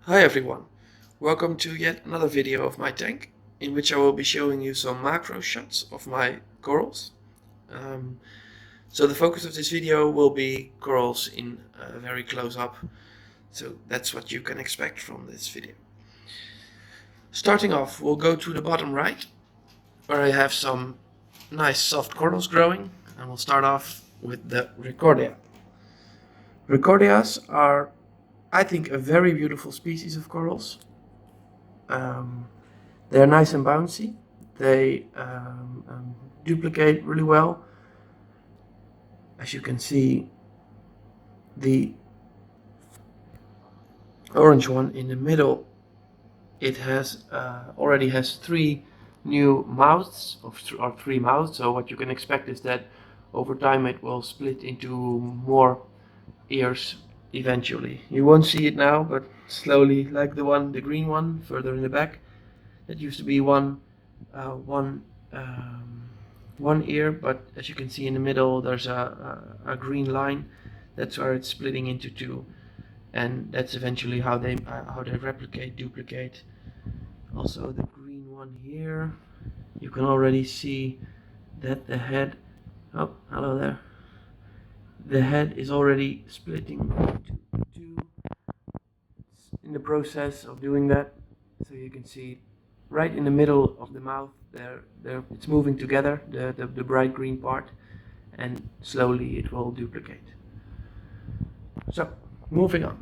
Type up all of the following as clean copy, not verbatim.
Hi everyone, welcome to yet another video of my tank, in which I will be showing you some macro shots of my corals. So the focus of this video will be corals in very close up, so that's what you can expect from this video. Starting off, we'll go to the bottom right, where I have some nice soft corals growing, and we'll start off with the Recordia. Recordias are, I think, a very beautiful species of corals. They're nice and bouncy. They duplicate really well. As you can see, the orange one in the middle, it has already has three new mouths, or three mouths. So what you can expect is that over time it will split into more ears eventually. You won't see it now, but slowly, like the green one further in the back. That used to be one ear, but as you can see in the middle, there's a green line. That's where it's splitting into two, and that's eventually how they replicate, duplicate. Also, the green one here, you can already see that the head. Oh, hello there. The head is already splitting into two. It's in the process of doing that, so you can see right in the middle of the mouth it's moving together, the bright green part, and slowly it will duplicate. So moving on.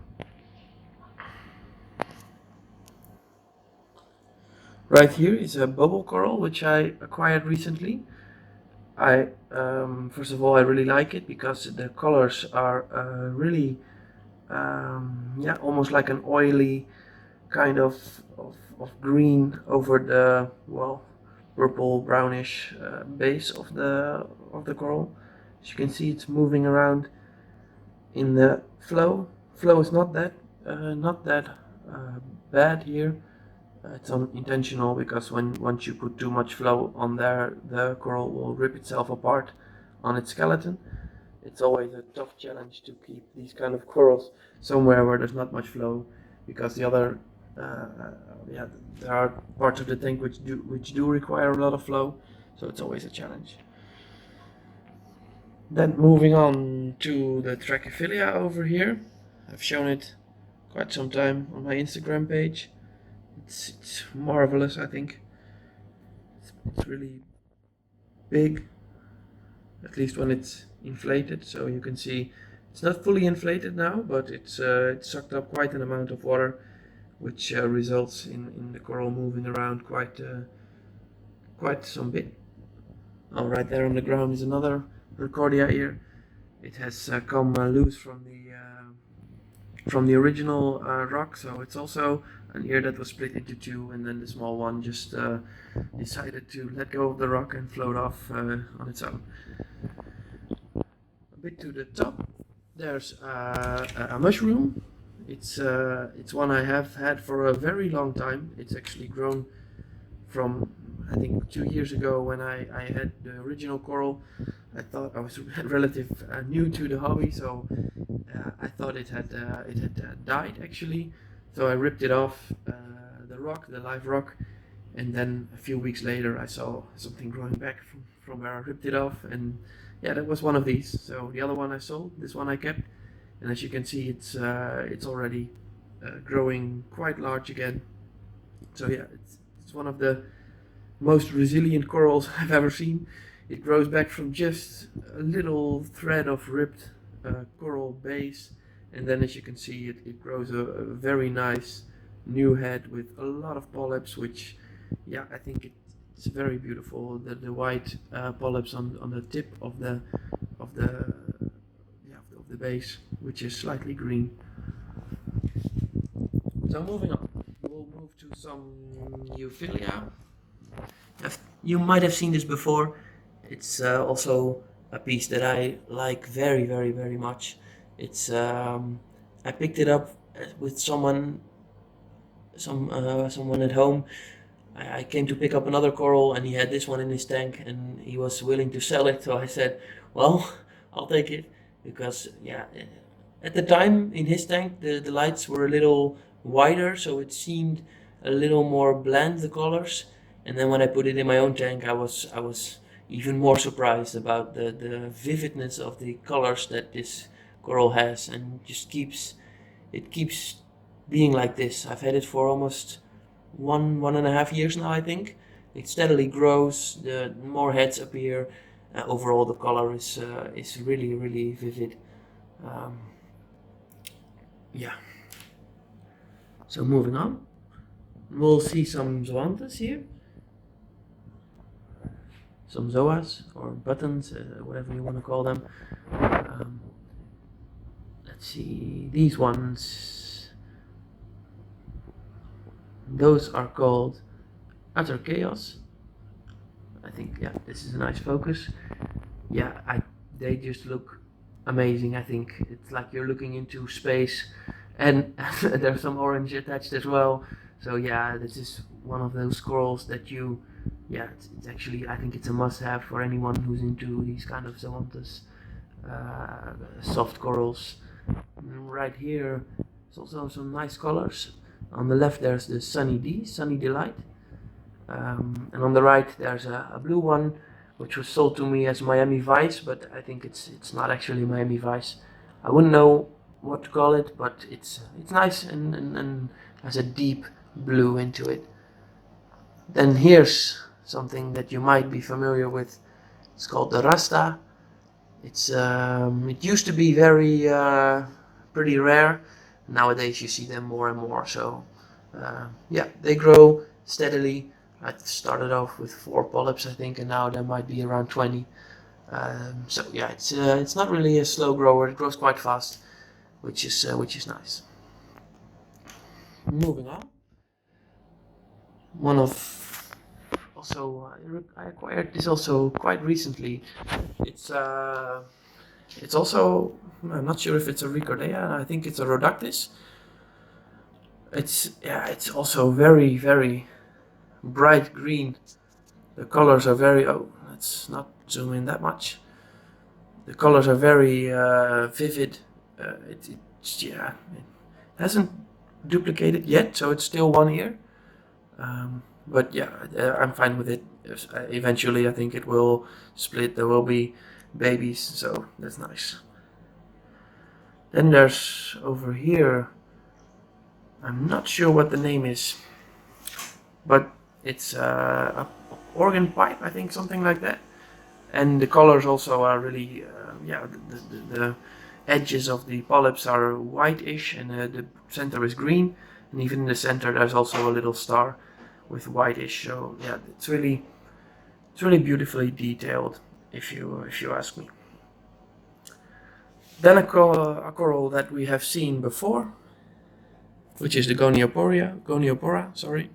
Right here is a bubble coral which I acquired recently. I first of all, I really like it because the colors are really almost like an oily kind of green over the purple brownish base of the coral. As you can see, it's moving around in the flow. Flow is not that bad here. It's unintentional because once you put too much flow on there, the coral will rip itself apart on its skeleton. It's always a tough challenge to keep these kind of corals somewhere where there's not much flow, because the other there are parts of the tank which do require a lot of flow, so it's always a challenge. Then moving on to the Trachyphilia over here. I've shown it quite some time on my Instagram page. It's marvelous, I think. It's really big, at least when it's inflated. So you can see it's not fully inflated now, but it's sucked up quite an amount of water, which results in the coral moving around quite some bit. Oh, right there on the ground is another Recordia ear. It has come loose from the original rock, so it's also an ear that was split into two, and then the small one just decided to let go of the rock and float off on its own. A bit to the top, there's a mushroom. It's one I have had for a very long time. It's actually grown from, I think, 2 years ago when I had the original coral. I thought I was relative new to the hobby, so I thought it had died actually. So I ripped it off the live rock, and then a few weeks later I saw something growing back from where I ripped it off, and yeah, that was one of these. So the other one I sold, this one I kept, and as you can see, it's already growing quite large again. So yeah, it's one of the most resilient corals I've ever seen. It grows back from just a little thread of ripped coral base, and then as you can see, it grows a very nice new head with a lot of polyps, which, yeah, I think it's very beautiful. The white polyps on the tip of the base, which is slightly green. So moving on, we'll move to some Euphilia. You might have seen this before. It's also a piece that I like very, very, very much. It's I picked it up with someone at home. I came to pick up another coral, and he had this one in his tank, and he was willing to sell it. So I said, "Well, I'll take it," because yeah, at the time in his tank the lights were a little wider, so it seemed a little more bland, the colors. And then when I put it in my own tank, I was even more surprised about the vividness of the colors that this coral has, and just keeps being like this. I've had it for almost 1.5 years now, I think. It steadily grows, the more heads appear. Overall, the color is really, really vivid. Yeah. So moving on, we'll see some zoanthus here. Some zoas or buttons, whatever you want to call them. Let's see, these ones. Those are called Utter Chaos. I think, yeah, this is a nice focus. Yeah, they just look amazing. I think it's like you're looking into space, and there's some orange attached as well. So yeah, this is one of those corals that it's actually, I think it's a must-have for anyone who's into these kind of zoanthus soft corals. And right here, there's also some nice colors. On the left there's the Sunny Delight. And on the right there's a blue one, which was sold to me as Miami Vice, but I think it's not actually Miami Vice. I wouldn't know what to call it, but it's nice and has a deep blue into it. Then here's something that you might be familiar with. It's called the Rasta. It used to be very pretty rare. Nowadays you see them more and more. So yeah, they grow steadily. I started off with 4 polyps, I think, and now there might be around 20. So yeah, it's not really a slow grower. It grows quite fast, which is nice. Moving on. One of also I acquired this also quite recently. It's also, I'm not sure if it's a Ricordea. I think it's a Rhodactis. It's also very, very bright green. The colors are very, let's not zoom in that much. The colors are very vivid. It hasn't duplicated yet, so it's still 1 year. But yeah, I'm fine with it. Eventually I think it will split. There will be babies, so that's nice. Then there's over here, I'm not sure what the name is, but it's a organ pipe, I think, something like that. And the colors also are really, the edges of the polyps are whitish, and the center is green, and even in the center there's also a little star with whitish. So yeah, it's really beautifully detailed, if you ask me. Then a coral that we have seen before, which is the Goniopora, sorry.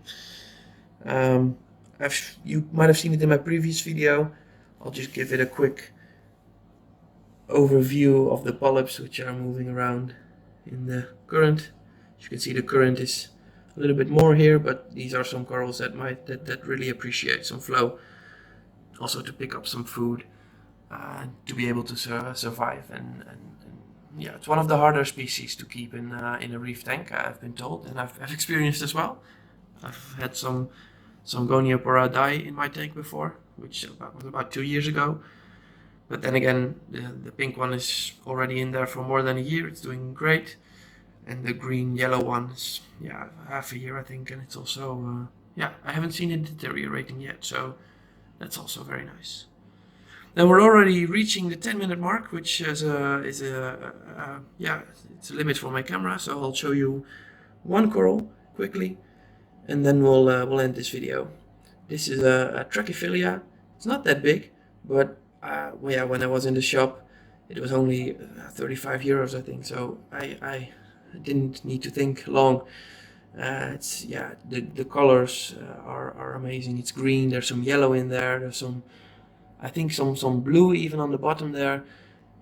You might have seen it in my previous video. I'll just give it a quick overview of the polyps which are moving around in the current. As you can see, the current is a little bit more here, but these are some corals that really appreciate some flow, also to pick up some food, to be able to survive. And yeah, it's one of the harder species to keep in a reef tank, I've been told, and I've experienced as well. I've had some Goniopora die in my tank before, which was about 2 years ago. But then again, the pink one is already in there for more than a year. It's doing great. And the green-yellow one is, half a year, I think. And it's also, I haven't seen it deteriorating yet. So that's also very nice. Now we're already reaching the 10-minute mark, which it's a limit for my camera. So I'll show you one coral quickly, and then we'll end this video. This is a Trachyphilia. It's not that big, but when I was in the shop, it was only 35 euros, I think. So I didn't need to think long. The colors are amazing. It's green. There's some yellow in there. There's some, I think, some blue even on the bottom there.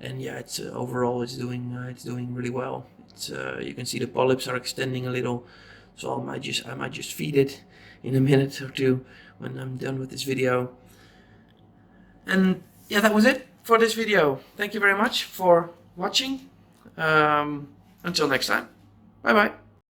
And yeah, it's overall it's doing really well. It's you can see the polyps are extending a little. So I might just feed it in a minute or two when I'm done with this video. And yeah, that was it for this video. Thank you very much for watching. Until next time. Bye bye.